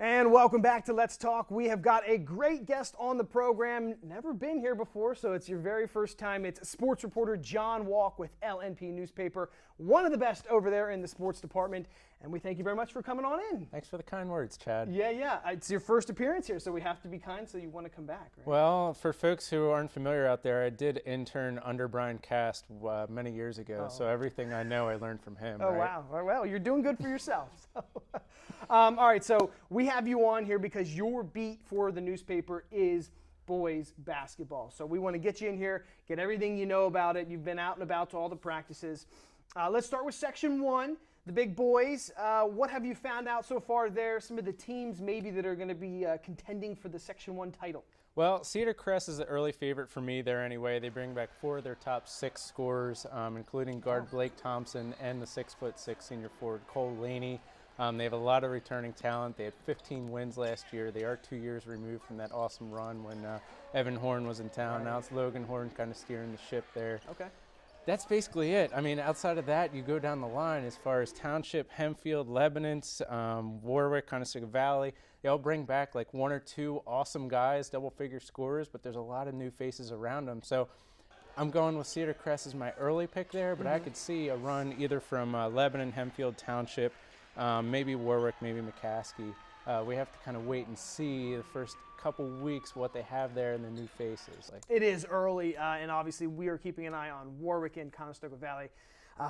And welcome back to Let's Talk. We have got a great guest on the program. Never been here before, so it's your very first time. It's sports reporter John Walk with LNP Newspaper, one of the best over there in the sports department. And we thank you very much for coming on in. Thanks for the kind words, Chad. Yeah. It's your first appearance here, so we have to be kind, so you want to come back, right? Well, for folks who aren't familiar out there, I did intern under Brian Cast many years ago, so everything I know I learned from him. Oh, right? wow. Well, you're doing good for yourself. All right, so we have you on here because your beat for the newspaper is boys basketball. So we want to get you in here, get everything you know about it. You've been out and about to all the practices. Let's start with Section 1, the big boys. What have you found out so far there? Some of the teams maybe that are going to be contending for the Section 1 title. Well, Cedar Crest is the early favorite for me there anyway. They bring back 4 of their top 6 scorers, including guard Blake Thompson and the 6'6" senior forward Cole Laney. They have a lot of returning talent. They had 15 wins last year. They are 2 years removed from that awesome run when Evan Horn was in town. Right. Now it's Logan Horn kind of steering the ship there. Okay. That's basically it. I mean, outside of that, you go down the line as far as Township, Hempfield, Lebanon's, Warwick, Conestoga Valley. They all bring back like 1 or 2 awesome guys, double-figure scorers, but there's a lot of new faces around them. So I'm going with Cedar Crest as my early pick there, but I could see a run either from Lebanon, Hempfield, Township, maybe Warwick, maybe McCaskey. We have to kind of wait and see the first couple weeks what they have there and the new faces. It is early, and obviously we are keeping an eye on Warwick and Conestoga Valley.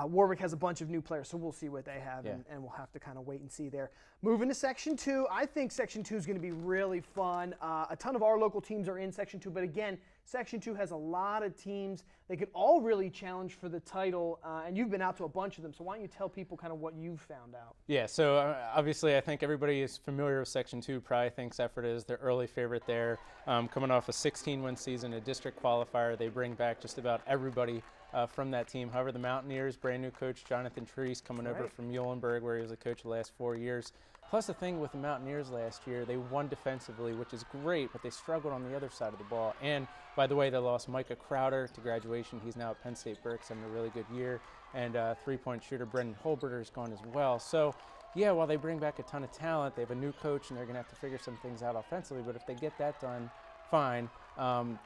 Warwick has a bunch of new players, so we'll see what they have, and we'll have to kind of wait and see there. Moving to Section 2, I think Section 2 is going to be really fun. A ton of our local teams are in Section 2, but again, Section 2 has a lot of teams. They could all really challenge for the title, and you've been out to a bunch of them, so why don't you tell people kind of what you've found out? Yeah, so obviously I think everybody is familiar with Section 2, probably thinks Effort is their early favorite there. Coming off a 16-win season, a district qualifier, they bring back just about everybody from that team. However, the Mountaineers, brand new coach Jonathan Treese coming over from Muhlenberg, where he was a coach the last 4 years. Plus the thing with the Mountaineers last year, they won defensively, which is great, but they struggled on the other side of the ball. And by the way, they lost Micah Crowder to graduation. He's now at Penn State Berks, having a really good year. And three-point shooter Brendan Holberter is gone as well. So yeah, while they bring back a ton of talent, they have a new coach and they're going to have to figure some things out offensively. But if they get that done, fine.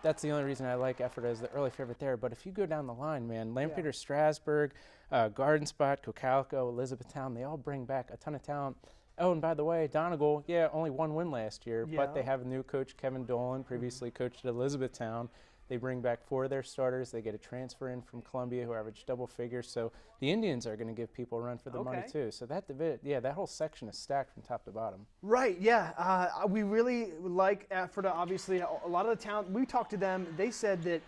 That's the only reason I like Effort as the early favorite there. But if you go down the line, man, Lampeter, Strasburg, Garden Spot, Cocalico, Elizabethtown, they all bring back a ton of talent. Oh, and by the way, Donegal, only 1 win last year, but they have a new coach, Kevin Dolan, previously coached at Elizabethtown. They bring back 4 of their starters. They get a transfer in from Columbia who averaged double figures. So the Indians are going to give people a run for the money too. So that whole section is stacked from top to bottom. Right, we really like Effort, obviously. A lot of the talent, we talked to them, they said that,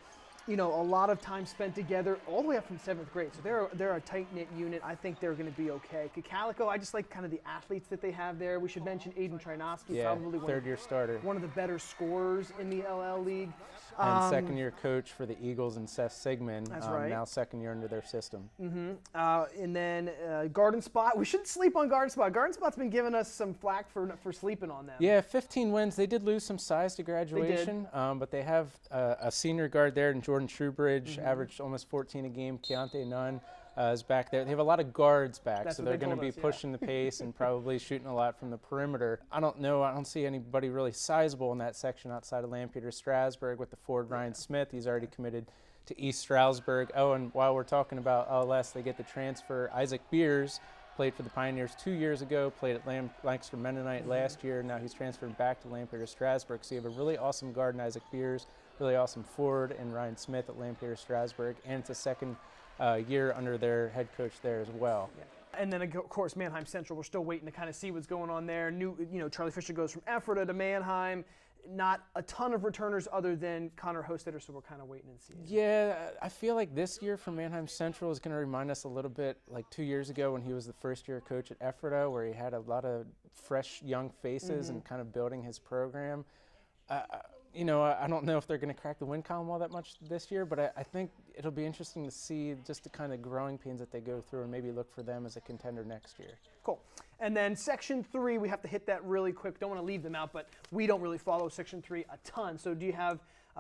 you know, a lot of time spent together all the way up from 7th grade. So they're a tight-knit unit. I think they're going to be okay. Cocalico, I just like kind of the athletes that they have there. We should mention Aiden Trinosky, probably third-year starter. One of the better scorers in the LL League. And second-year coach for the Eagles and Seth Sigmund. That's right. Now second year under their system. And then Garden Spot. We shouldn't sleep on Garden Spot. Garden Spot's been giving us some flack for sleeping on them. Yeah, 15 wins. They did lose some size to graduation, but they have a senior guard there in Jordan Truebridge, averaged almost 14 a game. Keontae Nunn is back there. They have a lot of guards back, so they're going to be pushing the pace and probably shooting a lot from the perimeter. I don't know. I don't see anybody really sizable in that section outside of Lampeter Strasburg with the forward Ryan Smith. He's already committed to East Stroudsburg. Oh, and while we're talking about LS, they get the transfer. Isaac Beers played for the Pioneers 2 years ago, played at Lancaster Mennonite last year. Now he's transferred back to Lampeter Strasburg. So you have a really awesome guard in Isaac Beers, really awesome forward in Ryan Smith at Lampeter Strasburg, and it's a second year under their head coach there as well. And then, of course, Manheim Central, we're still waiting to kind of see what's going on there. Charlie Fisher goes from Ephrata to Manheim. Not a ton of returners other than Connor Hostetter, so we're kind of waiting and seeing. Yeah, I feel like this year for Manheim Central is going to remind us a little bit like 2 years ago when he was the first-year coach at Ephrata, where he had a lot of fresh young faces and kind of building his program. I don't know if they're going to crack the win column all that much this year, but I think it'll be interesting to see just the kind of growing pains that they go through and maybe look for them as a contender next year. Cool. And then Section 3, we have to hit that really quick. Don't want to leave them out, but we don't really follow Section 3 a ton. So do you have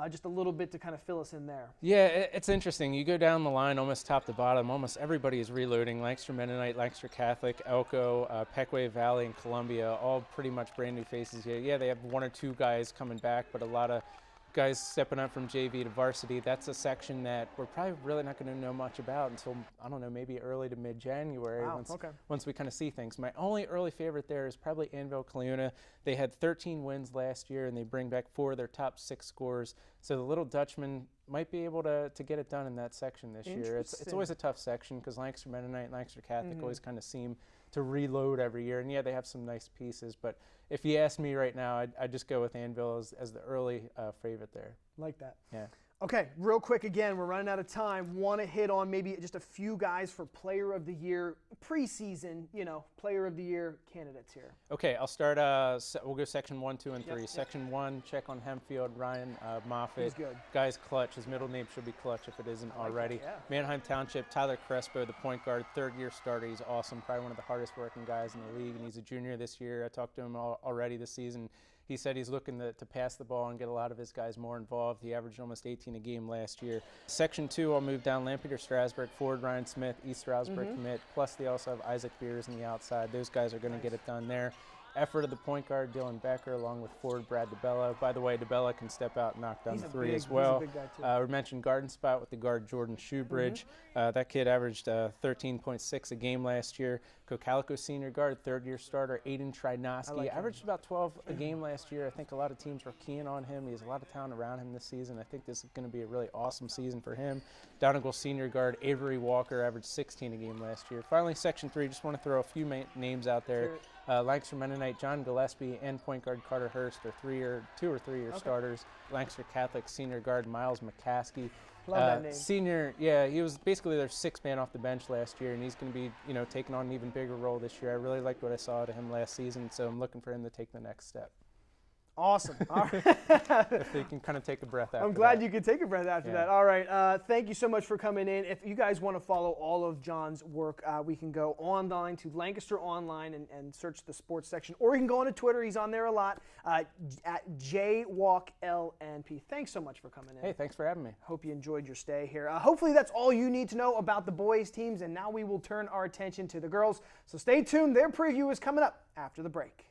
just a little bit to kind of fill us in there. Yeah, it's interesting. You go down the line almost top to bottom. Almost everybody is reloading. Lancaster Mennonite, Lancaster Catholic, Elko, Pequea Valley, and Columbia, all pretty much brand new faces. Yeah, they have 1 or 2 guys coming back, but a lot of guys stepping up from JV to varsity. That's a section that we're probably really not going to know much about until, I don't know, maybe early to mid-January. Wow, once we kind of see things. My only early favorite there is probably Anvil-Cleona. They had 13 wins last year, and they bring back 4 of their top 6 scorers. So the little Dutchman might be able to get it done in that section this year. It's always a tough section because Lancaster Mennonite and Lancaster Catholic always kind of seem to reload every year. And yeah, they have some nice pieces, but if you ask me right now, I'd just go with Anvil as the early favorite there. Like that. Yeah. Okay, real quick again, we're running out of time. Want to hit on maybe just a few guys for Player of the Year, preseason, Player of the Year candidates here. Okay, I'll start, we'll go section 1, 2, and 3. Yep. Section 1, check on Hempfield, Ryan Moffitt. He's good. Guy's clutch. His middle name should be Clutch if it isn't already. Yeah. Manheim Township, Tyler Crespo, the point guard, 3rd-year starter. He's awesome, probably one of the hardest working guys in the league, and he's a junior this year. I talked to him already this season. He said he's looking to pass the ball and get a lot of his guys more involved. He averaged almost 18 a game last year. Section 2, I'll move down Lampeter, Strasburg, Ford, Ryan Smith, East Stroudsburg commit, plus they also have Isaac Beers on the outside. Those guys are going to get it done there. Effort of the point guard, Dylan Becker, along with Ford, Brad DeBella. By the way, DeBella can step out and knock down the 3 as well. He's a big guy too. We mentioned garden spot with the guard Jordan Shoebridge. That kid averaged 13.6 a game last year. Cocalico senior guard, 3rd-year starter, Aiden Trynoski. Averaged about 12 a game last year. I think a lot of teams were keying on him. He has a lot of talent around him this season. I think this is going to be a really awesome season for him. Donegal senior guard Avery Walker averaged 16 a game last year. Finally, Section 3, just want to throw a few names out there. Lancaster Mennonite, John Gillespie, and point guard Carter Hurst are 2 or 3 year starters. Lancaster Catholic senior guard Miles McCaskey. Love that name. Senior, he was basically their 6th man off the bench last year, and he's going to be, taking on an even bigger role this year. I really liked what I saw out of him last season, so I'm looking for him to take the next step. Awesome. All right. If they can kind of take a breath after I'm glad you could take a breath after that. All right. Thank you so much for coming in. If you guys want to follow all of John's work, we can go online to Lancaster Online and search the sports section, or you can go onto Twitter. He's on there a lot, at JWalkLNP. Thanks so much for coming in. Hey, thanks for having me. Hope you enjoyed your stay here. Hopefully that's all you need to know about the boys' teams, and now we will turn our attention to the girls. So stay tuned. Their preview is coming up after the break.